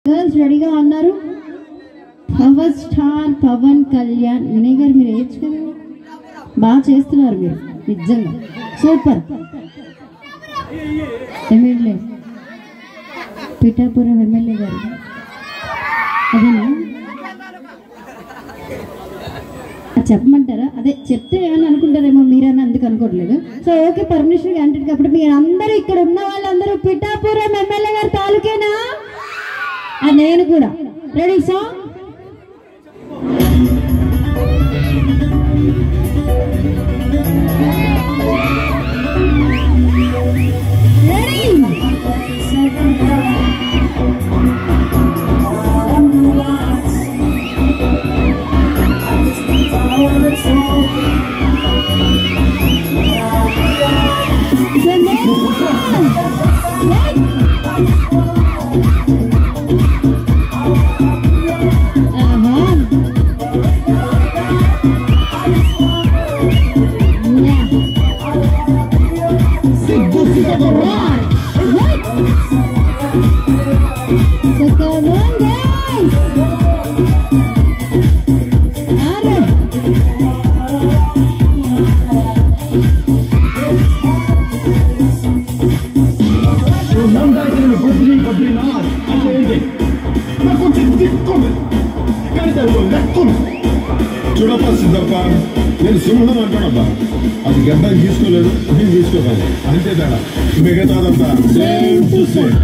Girls రెడీగా ఉన్నారు. Power star Pawan Kalyan Vinay గారు మీరు ఏజ్ కదా, బాగా చేస్తున్నారు మీరు, నిజంగా సూపర్. ఎమ్మెల్యే పిఠాపురం ఎమ్మెల్యే గారు అదేనా చెప్పమంటారా? అదే చెప్తే ఏమని అనుకుంటారేమో మీరని అందుకు అనుకోవట్లేదు. So okay, permission granted. కాబట్టి మీరు అందరూ ఇక్కడ ఉన్న వాళ్ళందరూ పిఠాపురం ఎమ్మెల్యే గారి తాలూకేనా? నేను కూడా రెడీ. సాంగ్ చూడప్ప సిద్ధప్ప, నేను సింహం అంటానబ్బా. అది గడ్డం తీసుకోలేదు, నేను తీసుకోవాలి అంతే తేడా. మిగతాదంతా సేమ్ టు సేమ్.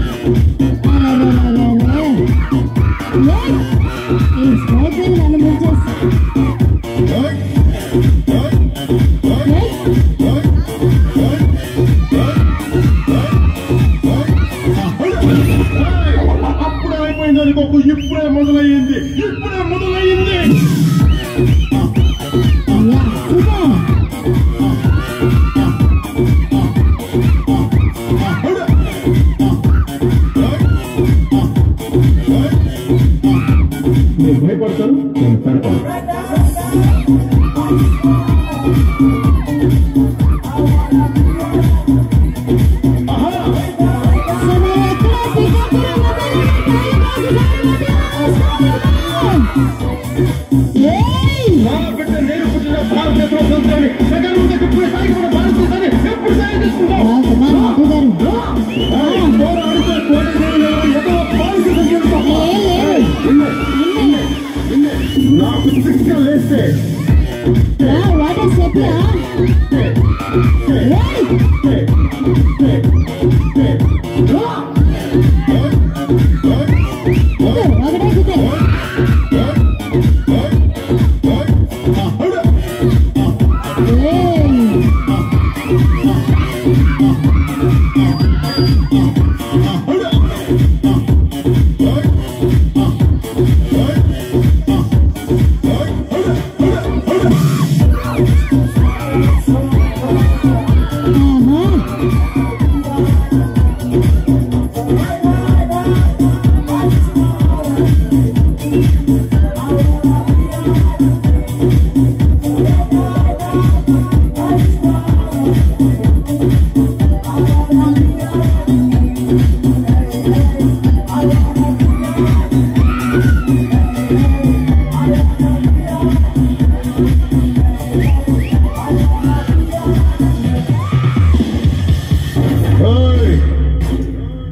అప్పుడే అయిపోయింది అనుకోకు, ఇప్పుడే మొదలయ్యింది, ఇప్పుడే మొదలయ్యింది. నేను భయపడతాను, నేను పెడతాను. నేను పుట్టిన భారతదేశంలో సంస్థని సగం ఇప్పుడు సాగిపోయిన భారతదేశాన్ని ఎప్పుడు సాయం చేసుకుంటాం? నాకు సిక్క లేస్తే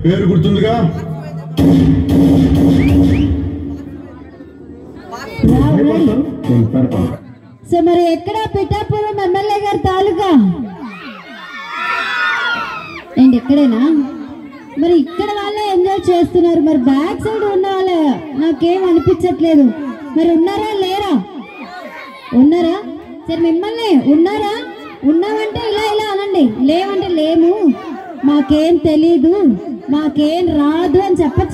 పేరు గుర్తుందిగా? సో మరి ఎక్కడ పిఠాపురం ఎమ్మెల్యే గారి తాలూకా ఏంటి? ఎక్కడేనా? మరి ఇక్కడ వాళ్ళే ఎంజాయ్ చేస్తున్నారు, మరి బ్యాక్ సైడ్ ఉన్న వాళ్ళే నాకేం అనిపించట్లేదు. మరి ఉన్నారా లేరా? ఉన్నారా? సరే మిమ్మల్ని ఉన్నారా? ఉన్నామంటే ఇలా ఇలా అనండి, లేవంటే లేము, మాకేం తెలీదు, మాకేం రాదు అని చెప్పచ్చు.